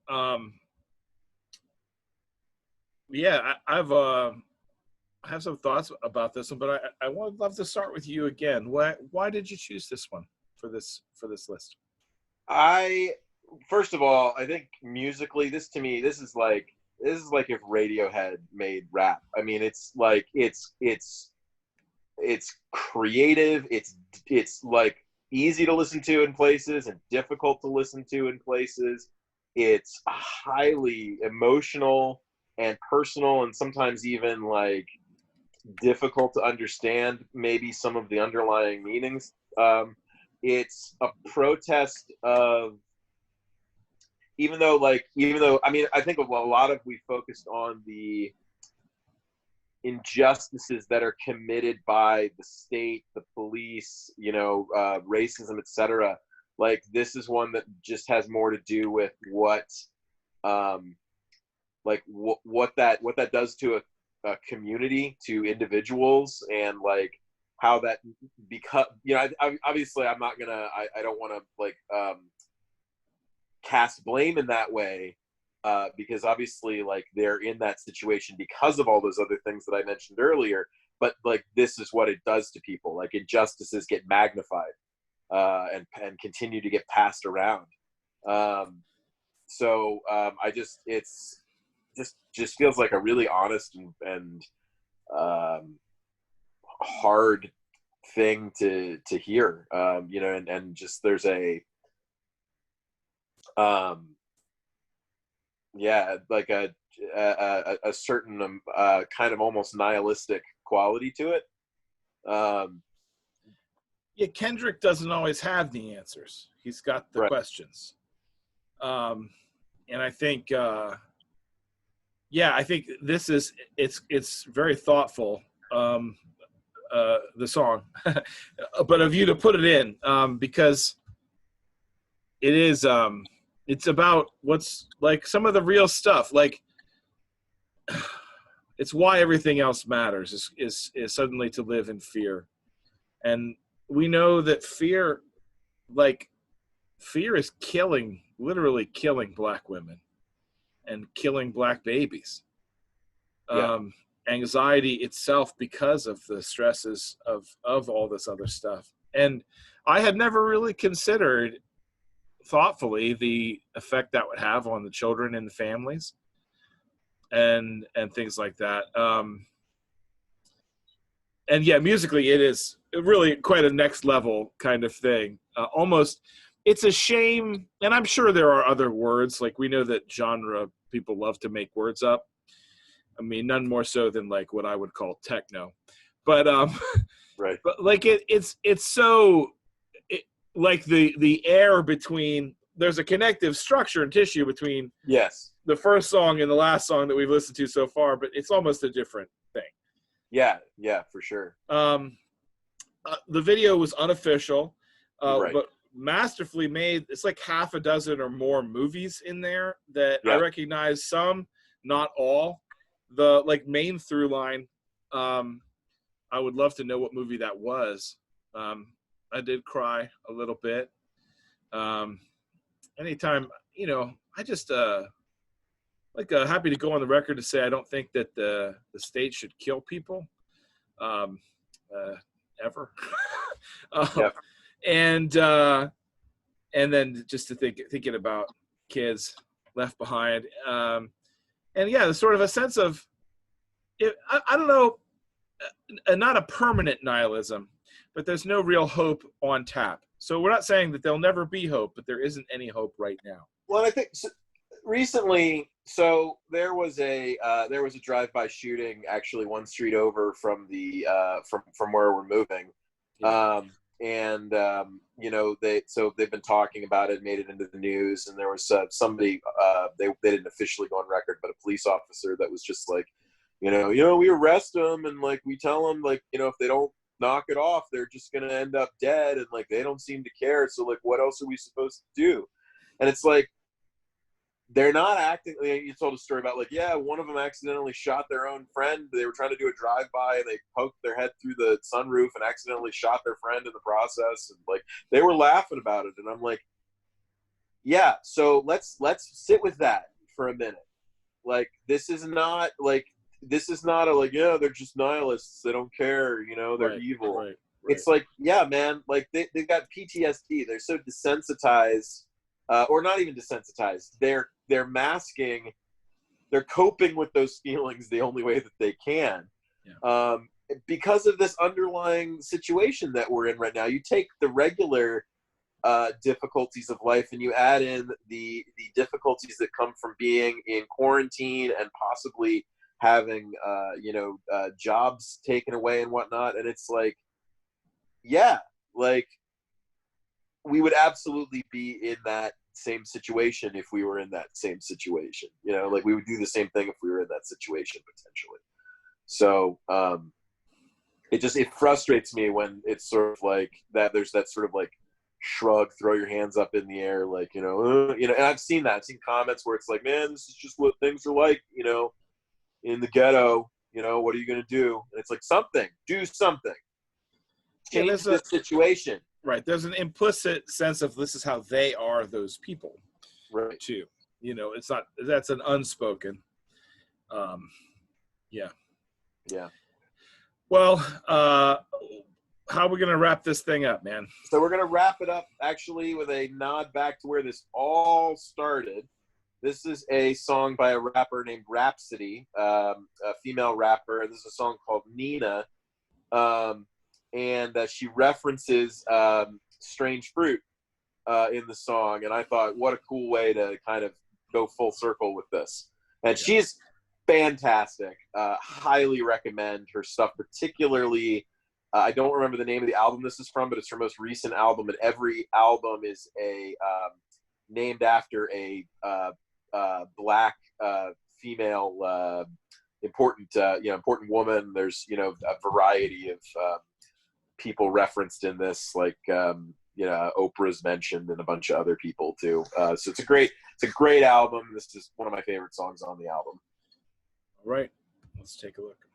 Um, yeah, I have some thoughts about this one, but I would love to start with you again. Why did you choose this one for this list? I First of all, I think musically, this to me, this is like if Radiohead made rap. I mean, it's like it's creative. It's like easy to listen to in places and difficult to listen to in places. It's highly emotional and personal, and sometimes even like difficult to understand maybe some of the underlying meanings. It's a protest of, even though I mean, I think a lot of we focused on the injustices that are committed by the state, the police, racism, etc. Like, this is one that just has more to do with um, what that does to a community, to individuals, and like how that, because obviously I'm not gonna, I don't want to like cast blame in that way, because obviously, like, they're in that situation because of all those other things that I mentioned earlier. But like, this is what it does to people. Like, injustices get magnified, and continue to get passed around. I just it's just feels like a really honest and hard thing to hear. And just there's a um, yeah, like a certain kind of almost nihilistic quality to it. Um, Yeah, Kendrick doesn't always have the answers. He's got the right. questions. Um, and I think, yeah, I think it's very thoughtful. The song, but of you to put it in, because it is, it's about what's like some of the real stuff. Like, it's why everything else matters is suddenly to live in fear, and we know that like fear is literally killing black women and killing black babies. Yeah. um, Anxiety itself because of the stresses of all this other stuff. And I had never really considered thoughtfully the effect that would have on the children and the families and things like that. And yeah, musically, it is really quite a next level kind of thing. Almost, it's a shame, and I'm sure there are other words. Like, we know that genre people love to make words up. I mean, none more so than like what I would call techno, but Right. but like it's so it, like the air between, there's a connective structure and tissue between Yes. the first song and the last song that we've listened to so far, but it's almost a different thing. Yeah. Yeah. For sure. The video was unofficial, Right. but masterfully made. It's like half a dozen or more movies in there that I Yeah. recognize, some, not all. The like main through line, I would love to know what movie that was. I did cry a little bit. Um, Anytime, I just happy to go on the record to say I don't think that the state should kill people, um, uh, ever. um, Yeah. and and then just to thinking about kids left behind, and yeah, there's sort of a sense of I don't know, not a permanent nihilism, but there's no real hope on tap. So we're not saying that there'll never be hope, but there isn't any hope right now. Well, I think so, recently, so there was a drive-by shooting actually one street over from the from where we're moving. Yeah. And they've been talking about it, made it into the news, and there was somebody, they didn't officially go on record, but a police officer that was just like, we arrest them, and like we tell them, like, if they don't knock it off, they're just gonna end up dead, and like they don't seem to care, so like what else are we supposed to do? And it's like, they're not acting. You told a story about, like, yeah, one of them accidentally shot their own friend. They were trying to do a drive-by, and they poked their head through the sunroof and accidentally shot their friend in the process, and like they were laughing about it. And I'm like, Yeah, so let's sit with that for a minute. Like, this is not a like, yeah, they're just nihilists, they don't care, you know, they're Right, evil. right. It's like, yeah, man, like they've got PTSD. They're so desensitized, or not even desensitized. They're masking, they're coping with those feelings the only way that they can. Yeah. Because of this underlying situation that we're in right now. You take the regular difficulties of life and you add in the difficulties that come from being in quarantine and possibly having jobs taken away and whatnot, and it's like, yeah, like, we would absolutely be in that same situation if we were in that same situation, you know, like we would do the same thing if we were in that situation potentially. So it frustrates me when it's sort of like that. There's that sort of like shrug, throw your hands up in the air, like, and I've seen that. I've seen comments where it's like, man, this is just what things are like, in the ghetto, what are you going to do? And it's like, do something. Change the situation. Right. There's an implicit sense of this is how they are, those people. Right. Too. It's not, that's an unspoken. Yeah. Yeah. Well, how are we going to wrap this thing up, man? So we're going to wrap it up actually with a nod back to where this all started. This is a song by a rapper named Rhapsody, a female rapper. This is a song called Nina. And she references Strange Fruit in the song. And I thought, what a cool way to kind of go full circle with this. And she's fantastic. Highly recommend her stuff, particularly, I don't remember the name of the album this is from, but it's her most recent album. And every album is named after a black female important woman. There's, a variety of people referenced in this, like Oprah's mentioned and a bunch of other people too. So it's a great album. This is one of my favorite songs on the album. All right, let's take a look.